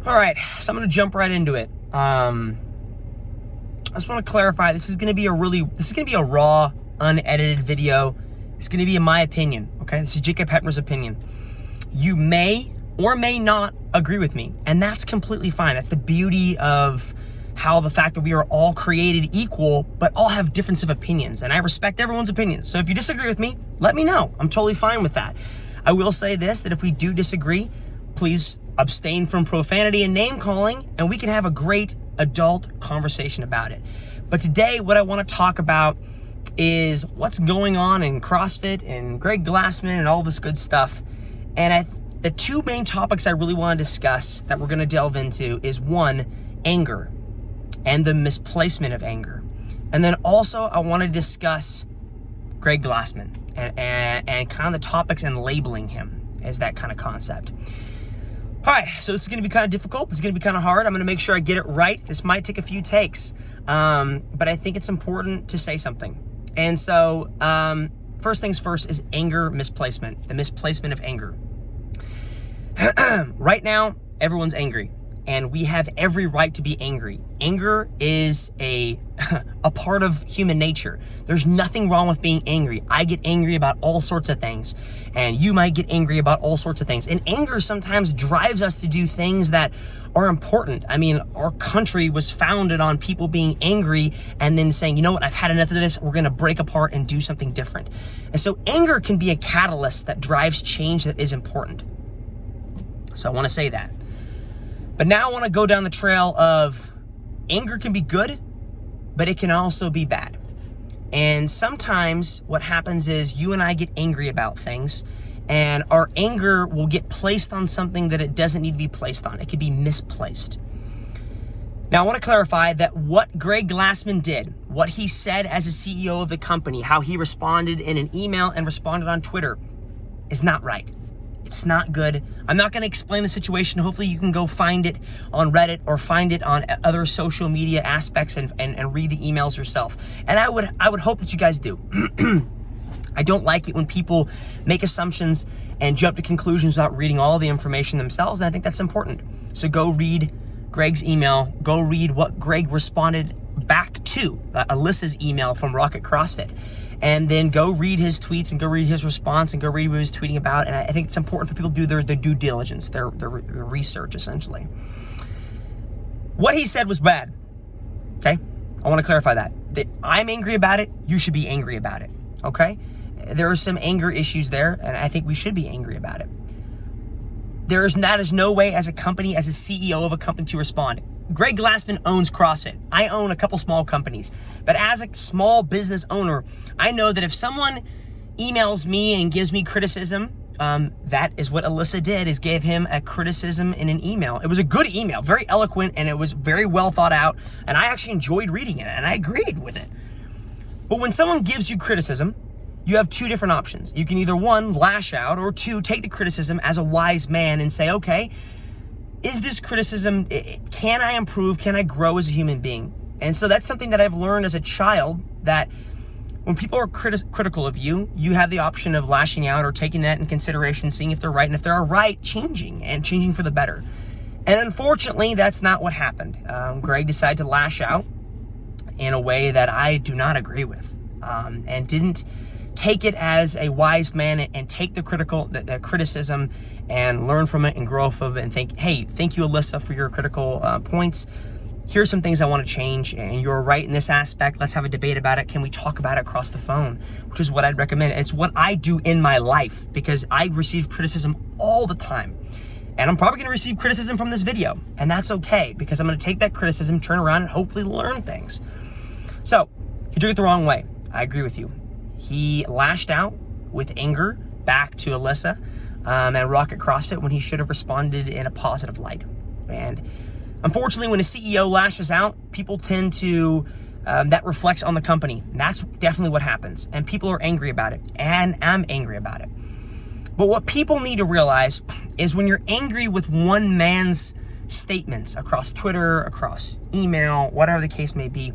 All right, so I'm gonna jump right into it. I just want to clarify, this is gonna be a raw, unedited video. It's gonna be in my opinion, okay? This is Jacob Hetmer's opinion. You may or may not agree with me, and that's completely fine. That's the beauty of how the fact that we are all created equal, but all have difference of opinions, and I respect everyone's opinions. So if you disagree with me, let me know. I'm totally fine with that. I will say this, that if we do disagree, please abstain from profanity and name calling, and we can have a great adult conversation about it. But today, what I want to talk about is what's going on in CrossFit and Greg Glassman and all this good stuff. And the two main topics I really want to discuss that we're going to delve into is one, anger and the misplacement of anger. And then also I want to discuss Greg Glassman and kind of the topics and labeling him as that kind of concept. All right, so this is gonna be kind of difficult. This is gonna be kind of hard. I'm gonna make sure I get it right. This might take a few takes, but I think it's important to say something. And so, first things first is anger misplacement, the misplacement of anger. Right now, everyone's angry, and we have every right to be angry. Anger is a part of human nature. There's nothing wrong with being angry. I get angry about all sorts of things, and you might get angry about all sorts of things. And anger sometimes drives us to do things that are important. I mean, our country was founded on people being angry and then saying, you know what, I've had enough of this. We're gonna break apart and do something different. And so anger can be a catalyst that drives change that is important. So I wanna say that. But now I wanna go down the trail of anger can be good, but it can also be bad. And sometimes what happens is you and I get angry about things, and our anger will get placed on something that it doesn't need to be placed on. It could be misplaced. Now I want to clarify that what Greg Glassman did, what he said as a CEO of the company, how he responded in an email and responded on Twitter, is not right. It's not good. I'm not going to explain the situation. Hopefully you can go find it on Reddit or find it on other social media aspects and read the emails yourself. And I would hope that you guys do. I don't like it when people make assumptions and jump to conclusions without reading all the information themselves, and I think that's important. So go read Greg's email. Go read what Greg responded back to, Alyssa's email from Rocket CrossFit. And then go read his tweets and go read his response and go read what he was tweeting about. And I think it's important for people to do their due diligence, their research, essentially. What he said was bad, okay? I want to clarify that I'm angry about it. You should be angry about it, okay? There are some anger issues there, and I think we should be angry about it. That is no way as a company, as a CEO of a company, to respond. Greg Glassman owns CrossFit. I own a couple small companies. But as a small business owner, I know that if someone emails me and gives me criticism, that is what Alyssa did, is gave him a criticism in an email. It was a good email, very eloquent, and it was very well thought out, and I actually enjoyed reading it, and I agreed with it. But when someone gives you criticism, you have two different options. You can either, one, lash out, or two, take the criticism as a wise man and say, okay, is this criticism, can I improve? Can I grow as a human being? And so that's something that I've learned as a child, that when people are critical of you, you have the option of lashing out or taking that in consideration, seeing if they're right, and if they're right, changing for the better. And unfortunately, that's not what happened. Greg decided to lash out in a way that I do not agree with, and didn't take it as a wise man and take the criticism and learn from it and grow from it and think, hey, thank you, Alyssa, for your critical points. Here's some things I want to change, and you're right in this aspect. Let's have a debate about it. Can we talk about it across the phone? Which is what I'd recommend. It's what I do in my life, because I receive criticism all the time. And I'm probably going to receive criticism from this video, and that's okay, because I'm going to take that criticism, turn around, and hopefully learn things. So he took it the wrong way. I agree with you. He lashed out with anger back to Alyssa and Rocket CrossFit when he should have responded in a positive light. And unfortunately, when a CEO lashes out, people tend to, that reflects on the company. And that's definitely what happens. And people are angry about it. And I'm angry about it. But what people need to realize is when you're angry with one man's statements across Twitter, across email, whatever the case may be,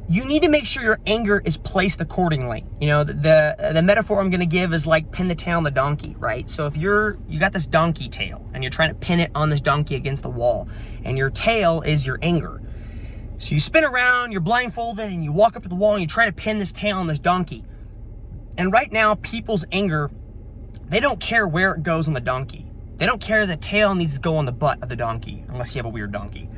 you need to make sure your anger is placed accordingly. You know, the metaphor I'm going to give is like pin the tail on the donkey, right? So if you got this donkey tail and you're trying to pin it on this donkey against the wall, and your tail is your anger. So you spin around, you're blindfolded, and you walk up to the wall and you try to pin this tail on this donkey. And right now, people's anger, they don't care where it goes on the donkey. They don't care the tail needs to go on the butt of the donkey, unless you have a weird donkey.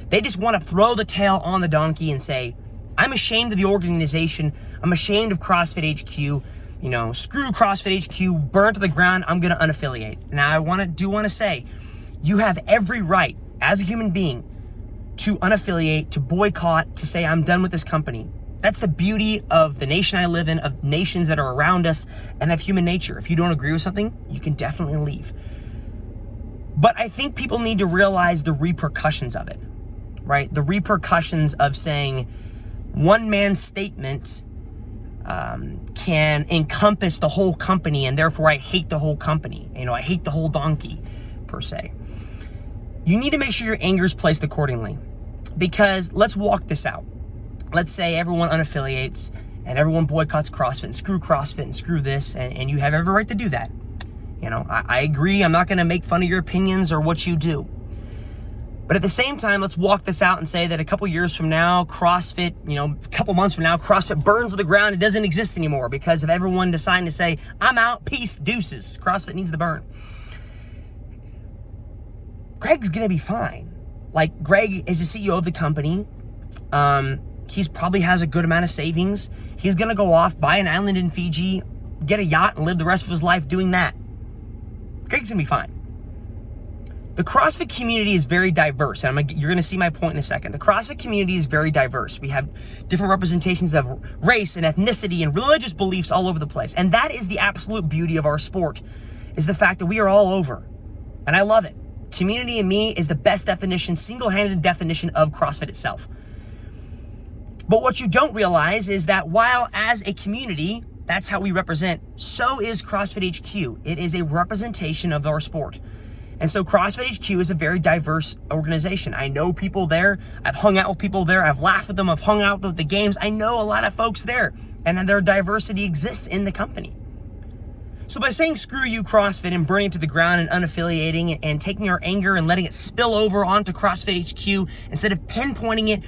They just want to throw the tail on the donkey and say, I'm ashamed of the organization. I'm ashamed of CrossFit HQ. You know, screw CrossFit HQ, burn to the ground. I'm going to unaffiliate. Now, I want to say, you have every right as a human being to unaffiliate, to boycott, to say, I'm done with this company. That's the beauty of the nation I live in, of nations that are around us, and of human nature. If you don't agree with something, you can definitely leave. But I think people need to realize the repercussions of it, right? The repercussions of saying one man's statement can encompass the whole company, and therefore I hate the whole company. You know, I hate the whole donkey, per se. You need to make sure your anger is placed accordingly, because let's walk this out. Let's say everyone unaffiliates and everyone boycotts CrossFit and screw this, and you have every right to do that. You know, I agree. I'm not going to make fun of your opinions or what you do. But at the same time, let's walk this out and say that a couple years from now, CrossFit, you know, a couple months from now, CrossFit burns to the ground. It doesn't exist anymore because of everyone deciding to say, I'm out, peace, deuces. CrossFit needs to burn. Greg's going to be fine. Like, Greg is the CEO of the company. He's probably has a good amount of savings. He's going to go off, buy an island in Fiji, get a yacht, and live the rest of his life doing that. Greg's going to be fine. The CrossFit community is very diverse. And you're going to see my point in a second. The CrossFit community is very diverse. We have different representations of race and ethnicity and religious beliefs all over the place. And that is the absolute beauty of our sport, is the fact that we are all over. And I love it. Community in me is the best definition, single-handed definition of CrossFit itself. But what you don't realize is that while as a community, that's how we represent, so is CrossFit HQ. It is a representation of our sport. And so CrossFit HQ is a very diverse organization. I know people there. I've hung out with people there. I've laughed with them. I've hung out with the games. I know a lot of folks there, and their diversity exists in the company. So by saying screw you CrossFit and burning it to the ground and unaffiliating and taking our anger and letting it spill over onto CrossFit HQ, instead of pinpointing it,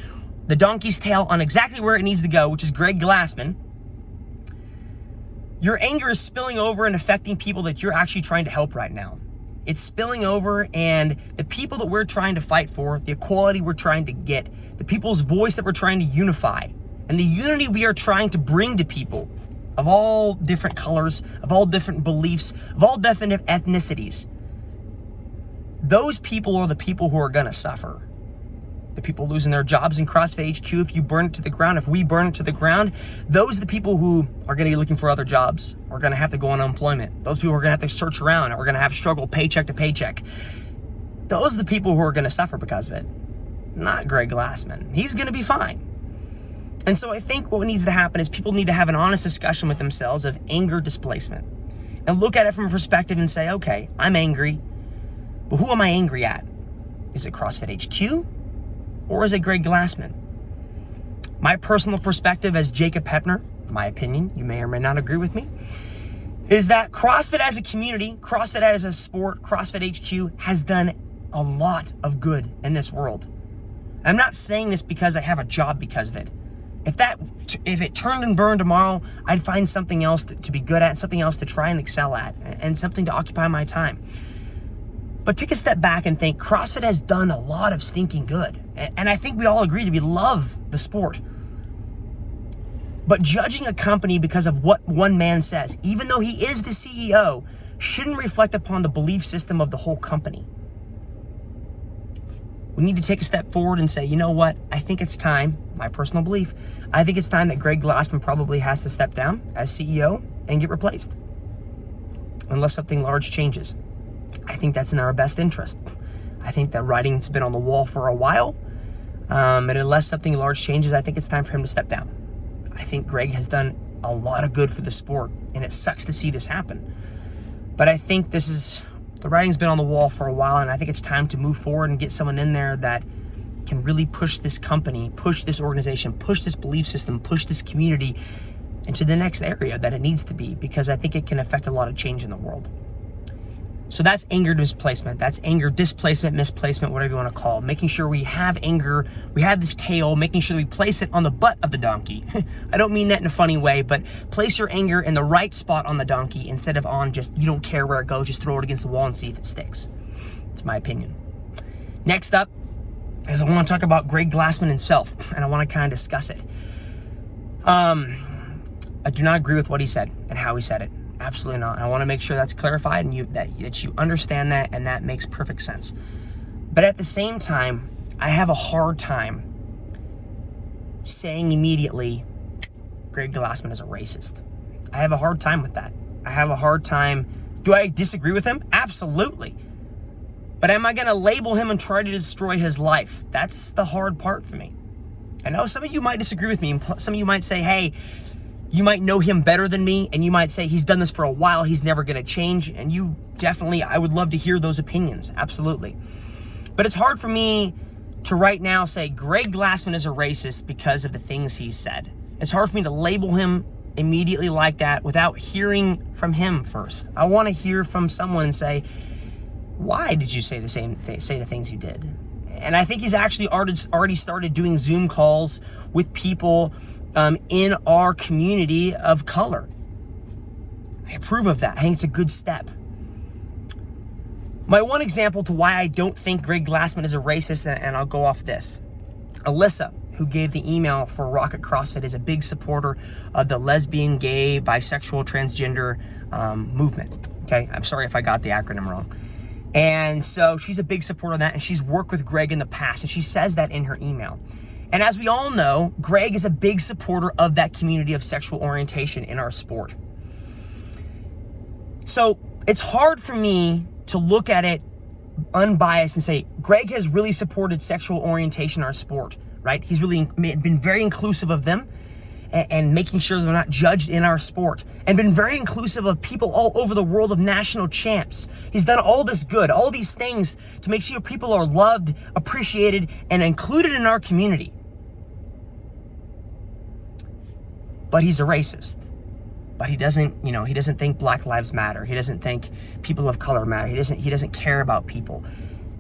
the donkey's tail, on exactly where it needs to go, which is Greg Glassman, your anger is spilling over and affecting people that you're actually trying to help right now. It's spilling over, and the people that we're trying to fight for, the equality we're trying to get, the people's voice that we're trying to unify, and the unity we are trying to bring to people of all different colors, of all different beliefs, of all different ethnicities. Those people are the people who are going to suffer. The people losing their jobs in CrossFit HQ, if you burn it to the ground, if we burn it to the ground, those are the people who are going to be looking for other jobs, are going to have to go on unemployment. Those people are going to have to search around, are going to have to struggle paycheck to paycheck. Those are the people who are going to suffer because of it, not Greg Glassman. He's going to be fine. And so I think what needs to happen is people need to have an honest discussion with themselves of anger displacement and look at it from a perspective and say, okay, I'm angry, but who am I angry at? Is it CrossFit HQ? Or is it Greg Glassman? My personal perspective as Jacob Heppner, my opinion, you may or may not agree with me, is that CrossFit as a community, CrossFit as a sport, CrossFit HQ has done a lot of good in this world. I'm not saying this because I have a job because of it. If it turned and burned tomorrow, I'd find something else to be good at, something else to try and excel at, and something to occupy my time. But take a step back and think, CrossFit has done a lot of stinking good. And I think we all agree that we love the sport. But judging a company because of what one man says, even though he is the CEO, shouldn't reflect upon the belief system of the whole company. We need to take a step forward and say, you know what? I think it's time, my personal belief, I think it's time that Greg Glassman probably has to step down as CEO and get replaced. Unless something large changes. I think that's in our best interest. I think that writing's been on the wall for a while. And unless something large changes, I think it's time for him to step down. I think Greg has done a lot of good for the sport, and it sucks to see this happen. But I think the writing's been on the wall for a while, and I think it's time to move forward and get someone in there that can really push this company, push this organization, push this belief system, push this community into the next area that it needs to be, because I think it can affect a lot of change in the world. So that's anger misplacement. That's anger displacement, misplacement, whatever you want to call it. Making sure we have anger, we have this tail, making sure we place it on the butt of the donkey. I don't mean that in a funny way, but place your anger in the right spot on the donkey instead of on just, you don't care where it goes, just throw it against the wall and see if it sticks. It's my opinion. Next up is I want to talk about Greg Glassman himself, and I want to kind of discuss it. I do not agree with what he said and how he said it. Absolutely not. I want to make sure that's clarified and that you understand that, and that makes perfect sense. But at the same time, I have a hard time saying immediately, Greg Glassman is a racist. I have a hard time with that. I have a hard time. Do I disagree with him? Absolutely. But am I going to label him and try to destroy his life? That's the hard part for me. I know some of you might disagree with me, and some of you might say, hey, you might know him better than me, and you might say he's done this for a while, he's never going to change, and you definitely, I would love to hear those opinions, absolutely. But it's hard for me to right now say Greg Glassman is a racist because of the things he's said. It's hard for me to label him immediately like that without hearing from him first. I want to hear from someone and say, why did you say the things you did? And I think he's actually already started doing Zoom calls with people in our community of color. I approve of that. I think it's a good step. My one example to why I don't think Greg Glassman is a racist, and I'll go off this. Alyssa, who gave the email for Rocket CrossFit, is a big supporter of the lesbian, gay, bisexual, transgender movement. Okay, I'm sorry if I got the acronym wrong. And so she's a big supporter of that, and she's worked with Greg in the past, and she says that in her email. And as we all know, Greg is a big supporter of that community of sexual orientation in our sport. So it's hard for me to look at it unbiased and say, Greg has really supported sexual orientation in our sport, right? He's really been very inclusive of them and making sure they're not judged in our sport, and been very inclusive of people all over the world, of national champs. He's done all this good, all these things to make sure people are loved, appreciated, and included in our community. But he's a racist. But he doesn't think Black Lives Matter. He doesn't think people of color matter. He doesn't care about people.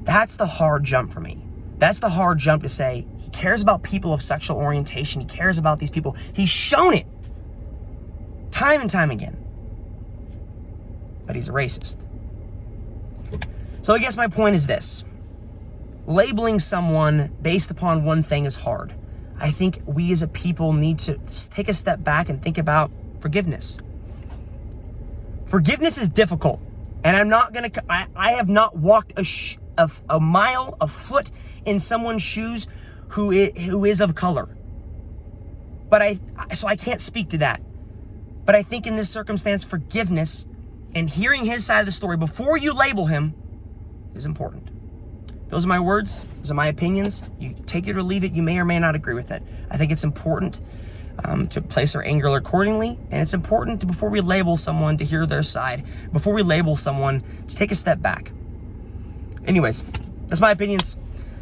That's the hard jump for me. That's the hard jump to say he cares about people of sexual orientation. He cares about these people. He's shown it time and time again. But he's a racist. So I guess my point is this. Labeling someone based upon one thing is hard. I think we as a people need to take a step back and think about forgiveness. Forgiveness is difficult, and I have not walked a mile, a foot in someone's shoes who is of color. So I can't speak to that. But I think in this circumstance, forgiveness and hearing his side of the story before you label him is important. Those are my words. Those are my opinions. You take it or leave it. You may or may not agree with it. I think it's important to place our anger accordingly. And it's important to, before we label someone, to hear their side. Before we label someone, to take a step back. Anyways, that's my opinions.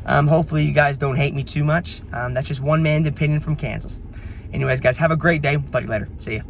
Hopefully you guys don't hate me too much. That's just one man's opinion from Kansas. Anyways, guys, have a great day. Talk to you later. See ya.